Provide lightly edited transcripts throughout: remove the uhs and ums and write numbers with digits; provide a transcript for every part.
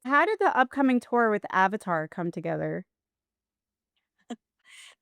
How did the upcoming tour with Avatar come together?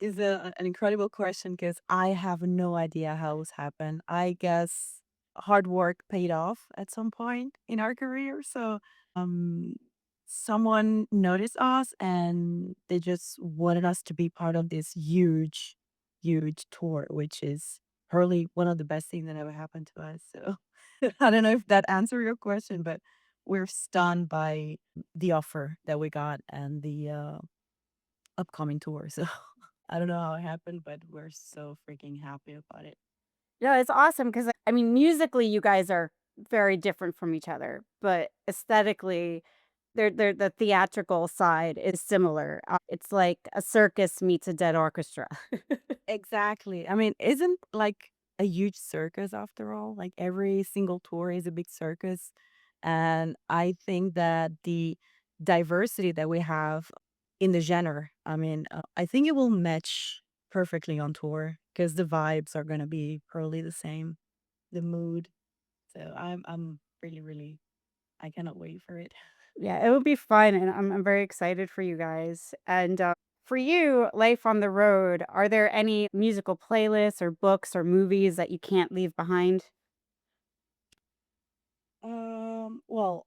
Is an incredible question because I have no idea how it's happened. I guess hard work paid off at some point in our career. Um, someone noticed us and they just wanted us to be part of this huge, huge tour, which is probably one of the best things that ever happened to us. So I don't know if that answered your question, but we're stunned by the offer that we got and the upcoming tour. So I don't know how it happened, but we're so freaking happy about it. Yeah, it's awesome because I mean, musically, you guys are very different from each other, but aesthetically, they're the theatrical side is similar. It's like a circus meets a dead orchestra. Exactly. I mean, isn't like a huge circus after all? Like every single tour is a big circus. And I think that the diversity that we have in the genre, I mean, I think it will match perfectly on tour because the vibes are going to be probably the same, the mood. So I'm really, really, I cannot wait for it. Yeah, it would be fun, and I'm very excited for you guys. And for you, life on the road, are there any musical playlists or books or movies that you can't leave behind? Well,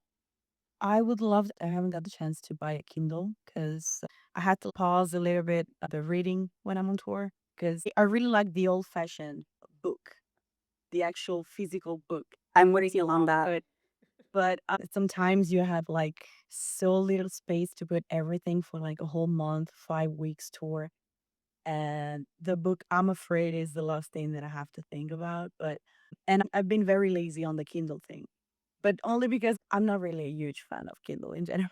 I would love I haven't got the chance to buy a Kindle because I had to pause a little bit the reading when I'm on tour because I really like the old-fashioned book, the actual physical book. I'm with you on that. But sometimes you have, like, so little space to put everything for, like, a whole month, 5 weeks tour, and the book, I'm afraid, is the last thing that I have to think about, but and I've been very lazy on the Kindle thing, but only because I'm not really a huge fan of Kindle in general.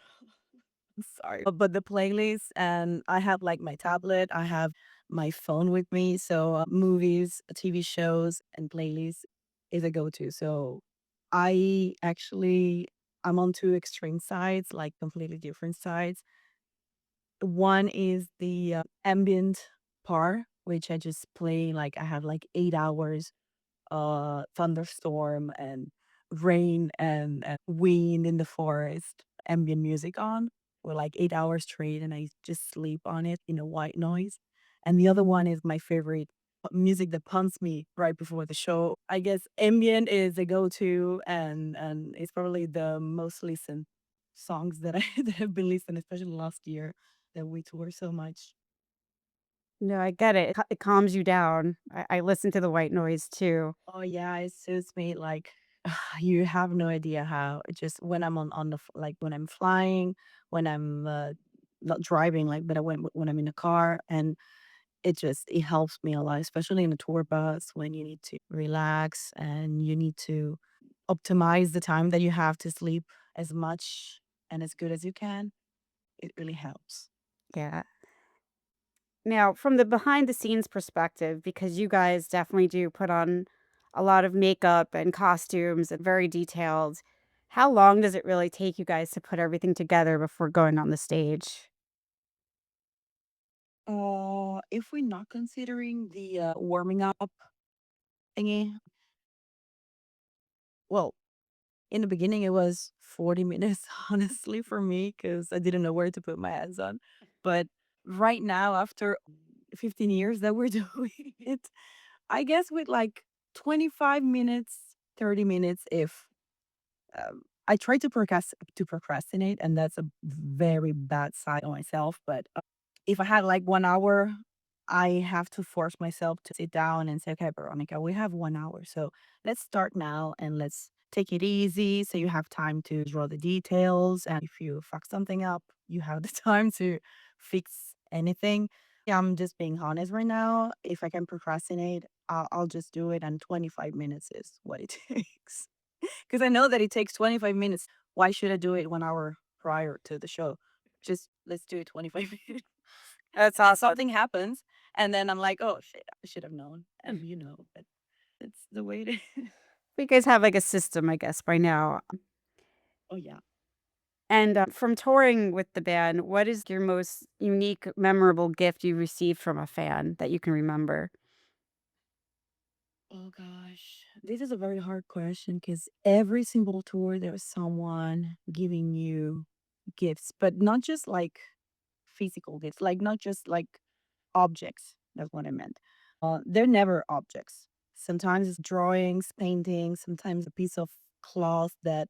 Sorry. But the playlist, and I have like my tablet, I have my phone with me. So movies, TV shows, and playlists is a go to. So I actually, I'm on two extreme sides, like completely different sides. One is the ambient part, which I just play like I have like 8 hours thunderstorm and rain and wind in the forest, ambient music on for like 8 hours straight, and I just sleep on it in a white noise. And the other one is my favorite music that pumps me right before the show. I guess ambient is a go-to, and it's probably the most listened songs that I that have been listened, especially last year that we tour so much. No, I get it. It calms you down. I listen to the white noise too. Oh, yeah, it suits me, like, you have no idea how. It just when I'm on the f like, when I'm flying, when I'm, not driving, like, but when I'm in the car, and it helps me a lot, especially in a tour bus when you need to relax and you need to optimize the time that you have to sleep as much and as good as you can. It really helps. Yeah. Now, from the behind the scenes perspective, because you guys definitely do put on a lot of makeup and costumes and very detailed, how long does it really take you guys to put everything together before going on the stage? If we're not considering the, warming up thingy, well, in the beginning, it was 40 minutes, honestly, for me, because I didn't know where to put my hands on. But right now, after 15 years that we're doing it, I guess with like 25 minutes, 30 minutes, if I try to procrastinate, and that's a very bad side on myself. But if I had like 1 hour, I have to force myself to sit down and say, okay, Veronica, we have 1 hour. So let's start now and let's take it easy. So you have time to draw the details. And if you fuck something up, you have the time to fix anything. Yeah, I'm just being honest right now. If I can procrastinate, I'll just do it. And 25 minutes is what it takes. Because I know that it takes 25 minutes. Why should I do it 1 hour prior to the show? Just let's do it 25 minutes. That's And awesome. something happens, and then I'm like, "Oh, shit, I should have known." And but it's the way it is. You guys have like a system, I guess, by now. Oh, yeah. And from touring with the band, what is your most unique, memorable gift you received from a fan that you can remember? Oh gosh. This is a very hard question because every single tour, there's someone giving you gifts, but not just like physical gifts, like not just like objects. That's what I meant. They're never objects. Sometimes it's drawings, paintings, sometimes a piece of cloth that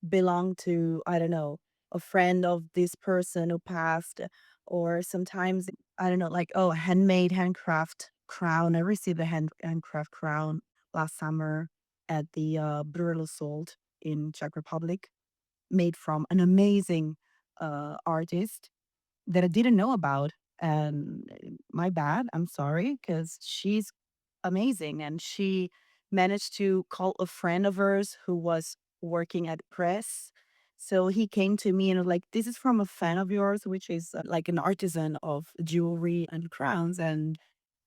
belonged to, I don't know, a friend of this person who passed, or sometimes, I don't know, like, oh, a handmade handcraft crown. I received a handcraft crown last summer at the Brule Salt in Czech Republic, made from an amazing artist that I didn't know about. And my bad, I'm sorry, because she's amazing. And she managed to call a friend of hers who was working at press. So he came to me and was like, this is from a fan of yours, which is like an artisan of jewelry and crowns. And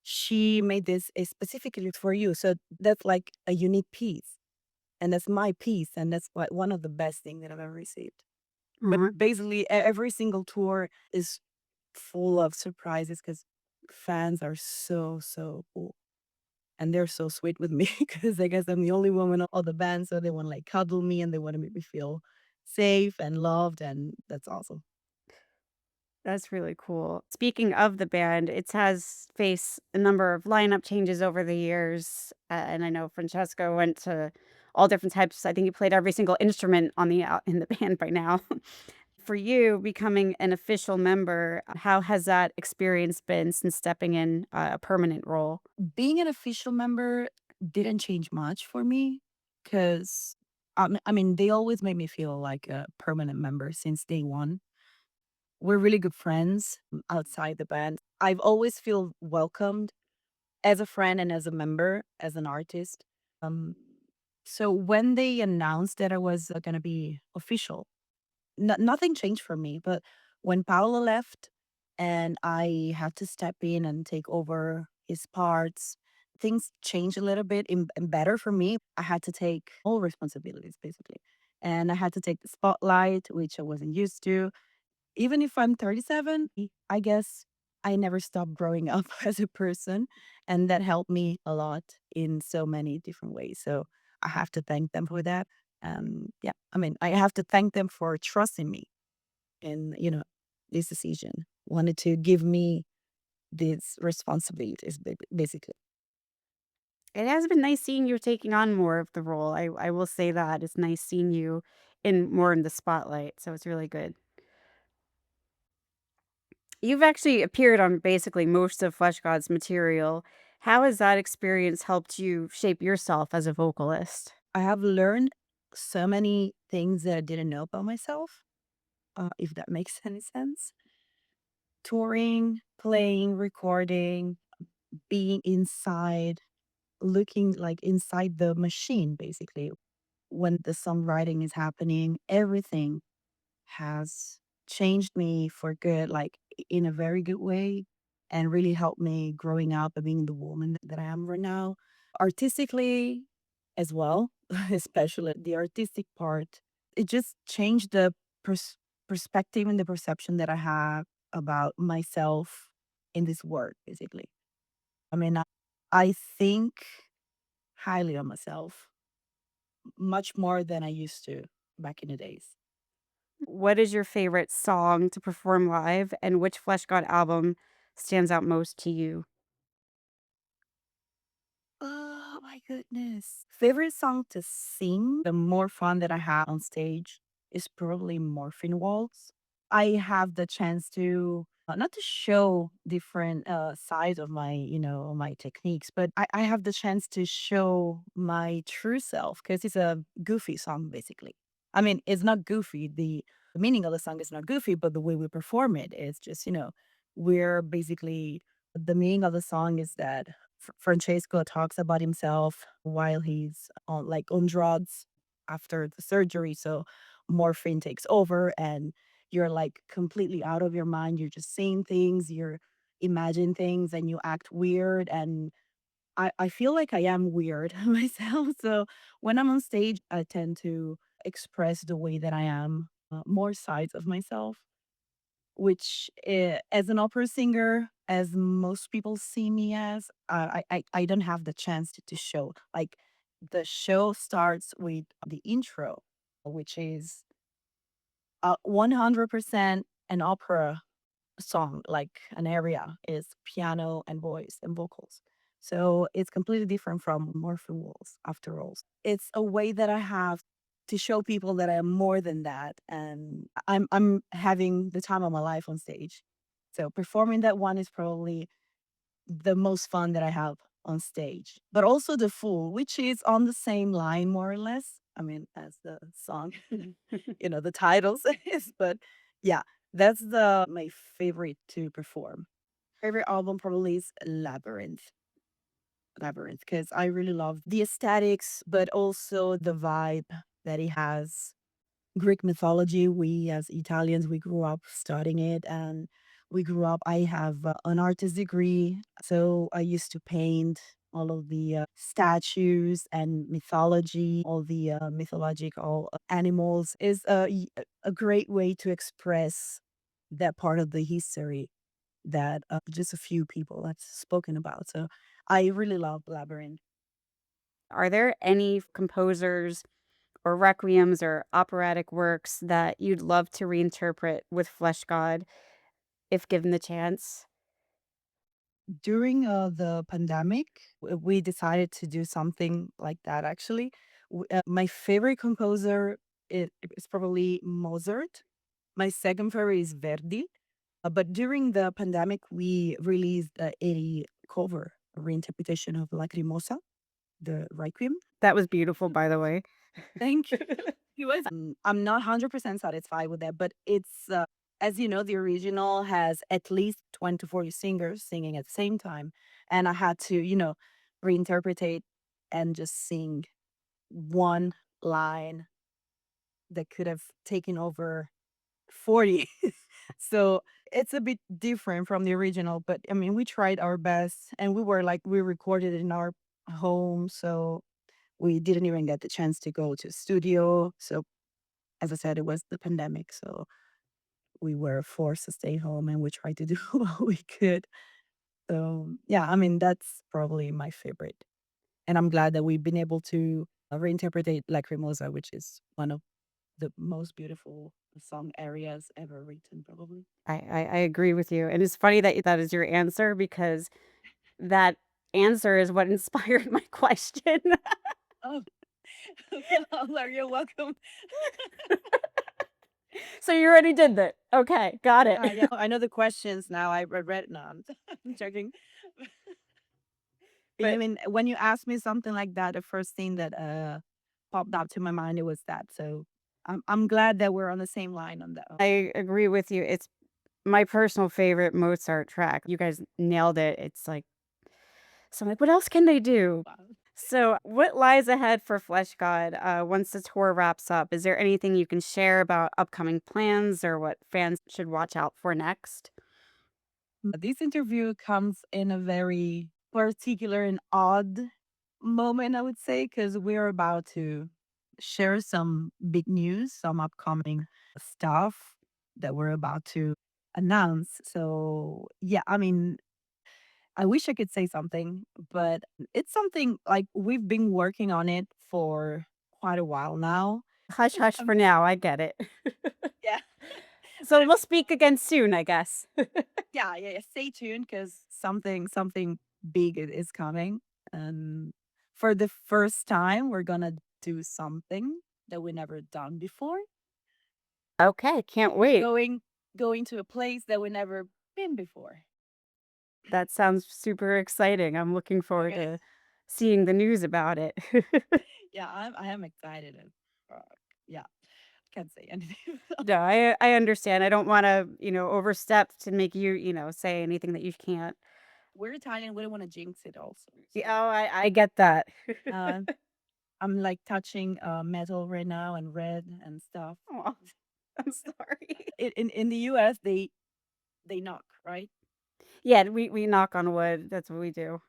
she made this specifically for you. So that's like a unique piece. And that's my piece. And that's one of the best things that I've ever received. But Aw, basically, every single tour is full of surprises because fans are so, so cool. And they're so sweet with me because I guess I'm the only woman of the band. So they want to like cuddle me and they want to make me feel safe and loved. And that's awesome. that's really cool. Speaking of the band, it has faced a number of lineup changes over the years, and I know Francesco went to all different types. I think he played every single instrument on the in the band by now. For you, becoming an official member, how has that experience been since stepping in a permanent role? Being an official member didn't change much for me because I mean, they always made me feel like a permanent member since day one. We're really good friends outside the band. I've always feel welcomed as a friend and as a member, as an artist. Um, so when they announced that I was going to be official, nothing changed for me. But when Paolo left and I had to step in and take over his parts, things changed a little bit and better for me. I had to take all responsibilities basically. And I had to take the spotlight, which I wasn't used to. Even if I'm 37, I guess I never stopped growing up as a person. And that helped me a lot in so many different ways. So I have to thank them for that. Yeah, I mean, I have to thank them for trusting me in, this decision, wanted to give me these responsibilities, basically. It has been nice seeing you taking on more of the role. I will say that it's nice seeing you in more in the spotlight. So it's really good. You've actually appeared on basically most of Flesh God's material. How has that experience helped you shape yourself as a vocalist? I have learned so many things that I didn't know about myself, if that makes any sense. Touring, playing, recording, being inside, looking like inside the machine, basically. When the songwriting is happening, everything has changed me for good, like in a very good way, and really helped me growing up and being the woman that I am right now. Artistically as well, especially the artistic part, it just changed the pers- perspective and the perception that I have about myself in this world, basically. I mean, I think highly of myself much more than I used to back in the days. What is your favorite song to perform live, and which Flesh God album stands out most to you? Oh my goodness. Favorite song to sing, the more fun that I have on stage is probably Morphine Waltz. I have the chance to not to show different sides of my, my techniques, but I have the chance to show my true self because it's a goofy song, basically. I mean, it's not goofy. The meaning of the song is not goofy, but the way we perform it is just, we're basically the meaning of the song is that Francesco talks about himself while he's on on drugs after the surgery. So morphine takes over and you're like completely out of your mind. You're just saying things, you're imagine things and you act weird. And I feel like I am weird myself. So when I'm on stage, I tend to express the way that I am, more sides of myself, which, as an opera singer, as most people see me as, I don't have the chance to show. Like, the show starts with the intro, which is 100% an opera song, like an area, is piano and voice and vocals. So it's completely different from Morphin Walls, after all. It's a way that I have to show people that I am more than that, and I'm having the time of my life on stage. So performing that one is probably the most fun that I have on stage. But also the Fool, which is on the same line more or less. I mean, as the song, the titles is, but yeah, that's the my favorite to perform. Favorite album probably is Labyrinth, because I really love the aesthetics, but also the vibe that it has. Greek mythology, we as Italians, we grew up studying it, and I have an artist degree. So I used to paint all of the statues and mythology, all the mythological animals is a great way to express that part of the history that just a few people have spoken about. So I really love Labyrinth. Are there any composers or requiems or operatic works that you'd love to reinterpret with Flesh God if given the chance? During the pandemic, we decided to do something like that actually. My favorite composer is probably Mozart. My second favorite is Verdi. But during the pandemic, we released a cover, a reinterpretation of Lacrimosa, the Requiem. That was beautiful, by the way. Thank you. He was. I'm not 100% satisfied with that, but it's, as you know, the original has at least 20 to 40 singers singing at the same time. And I had to, reinterpret and just sing one line that could have taken over 40. So it's a bit different from the original, but I mean, we tried our best and we recorded it in our home. So we didn't even get the chance to go to a studio. So as I said, it was the pandemic, so we were forced to stay home and we tried to do what we could. So, yeah, I mean, that's probably my favorite. And I'm glad that we've been able to reinterpret Lacrimosa, which is one of the most beautiful song areas ever written, probably. I agree with you, and it's funny that that is your answer because that answer is what inspired my question. Oh, well, you're welcome. So you already did that. Okay, got it. Yeah, I know the questions now. I read. No, I'm joking. I But mean, when you asked me something like that, the first thing that popped up to my mind it was that. So I'm glad that we're on the same line on that. I agree with you. It's my personal favorite Mozart track. You guys nailed it. It's like so I'm like, what else can they do? Wow. So, what lies ahead for Flesh God once the tour wraps up? Is there anything you can share about upcoming plans or what fans should watch out for next? This interview comes in a very particular and odd moment, I would say, because we're about to share some big news, some upcoming stuff that we're about to announce. So, yeah, I mean, I wish I could say something, but it's something like we've been working on it for quite a while now. Hush, hush Um, for now. I get it. yeah. So, we'll speak again soon, I guess. Yeah. Stay tuned because something big is coming. And for the first time, we're gonna do something that we never done before. Okay, can't wait. Going to a place that we never been before. That sounds super exciting. I'm looking forward Okay. to seeing the news about it. Yeah, I am excited. And, yeah, can't say anything. No, I understand. I don't wanna, overstep to make you, say anything that you can't. We're Italian. We don't want to jinx it, also. Yeah, So oh, I get that. uh, I'm like touching metal right now and red and stuff. Aw, I'm sorry. In the U.S., they knock, right? Yeah, we knock on wood. That's what we do.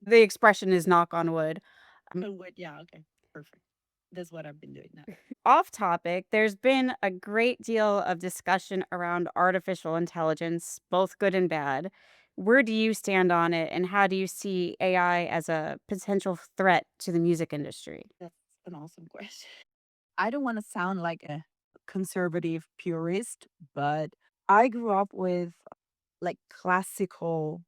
The expression is knock on wood. Oh, wait, yeah, okay, perfect. That's what I've been doing now. Off topic, there's been a great deal of discussion around artificial intelligence, both good and bad. Where do you stand on it, and how do you see AI as a potential threat to the music industry? That's an awesome question. I don't want to sound like a conservative purist, but I grew up with like classical.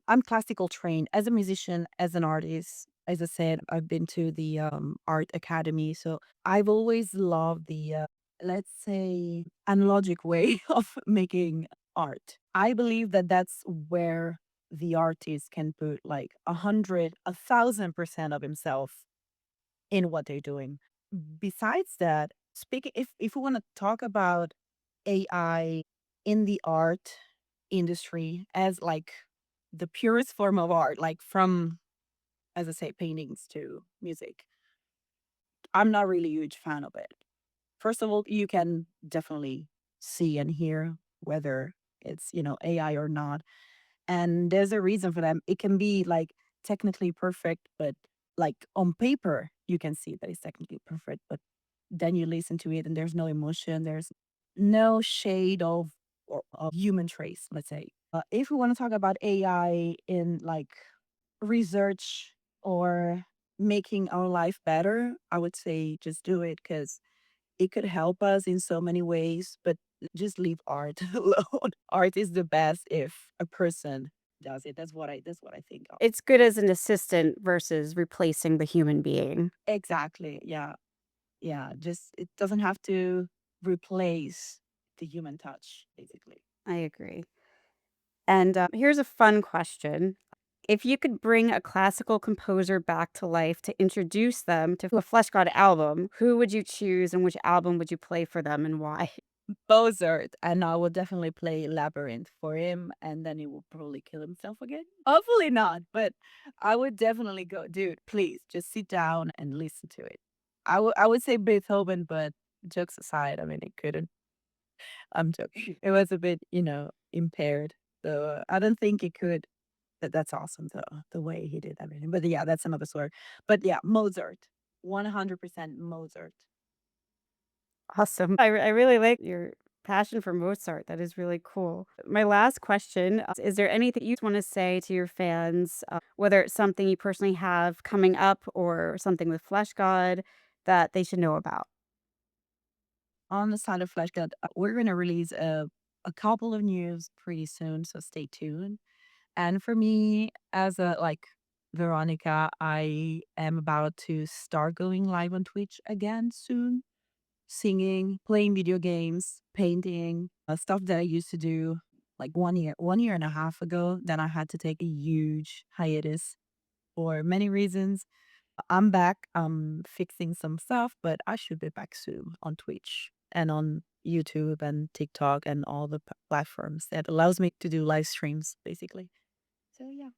I'm classical trained as a musician, as an artist. As I said, I've been to the art academy, so I've always loved the let's say analogic way of making art. I believe that that's where the artist can put like 100, 1,000% of himself in what they're doing. Besides that, speaking if we want to talk about AI in the art industry as like the purest form of art, like from, as I say, paintings to music, I'm not really a huge fan of it. First of all, you can definitely see and hear whether it's, AI or not. And there's a reason for that. It can be like technically perfect, but like on paper, you can see that it's technically perfect, but then you listen to it and there's no emotion, there's no shade of human trace, let's say. If we want to talk about AI in like research or making our life better, I would say just do it because it could help us in so many ways, but just leave art alone. Art is the best if a person does it. That's what I think of. It's good as an assistant versus replacing the human being. Exactly. Yeah. Yeah. Just it doesn't have to replace the human touch, basically. I agree. And here's a fun question. If you could bring a classical composer back to life to introduce them to a Fleshgod album, who would you choose and which album would you play for them and why? Mozart, and I will definitely play Labyrinth for him, and then he will probably kill himself again. Hopefully not, but I would definitely go, dude. Please just sit down and listen to it. I would say Beethoven, but jokes aside, I mean it couldn't. I'm joking. It was a bit, impaired, so I don't think it could. That's awesome though, the way he did everything. But yeah, that's another story. But yeah, Mozart, 100% Mozart. Awesome. I really like your passion for Mozart. That is really cool. My last question is there anything you want to say to your fans, whether it's something you personally have coming up or something with Flesh God that they should know about? On the side of Fleshgod, we're gonna release a couple of news pretty soon, so stay tuned. And for me, as a like Veronica, I am about to start going live on Twitch again soon, singing, playing video games, painting, stuff that I used to do like 1 year and a half ago. Then I had to take a huge hiatus for many reasons. I'm back. I'm fixing some stuff, but I should be back soon on Twitch and on YouTube and TikTok and all the platforms that allows me to do live streams, basically. So yeah.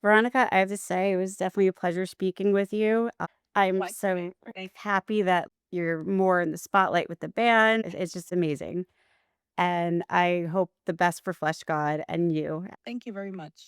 Veronica, I have to say, it was definitely a pleasure speaking with you. I'm Like, so thank happy that you're more in the spotlight with the band. It's just amazing. And I hope the best for Flesh God and you. thank you very much.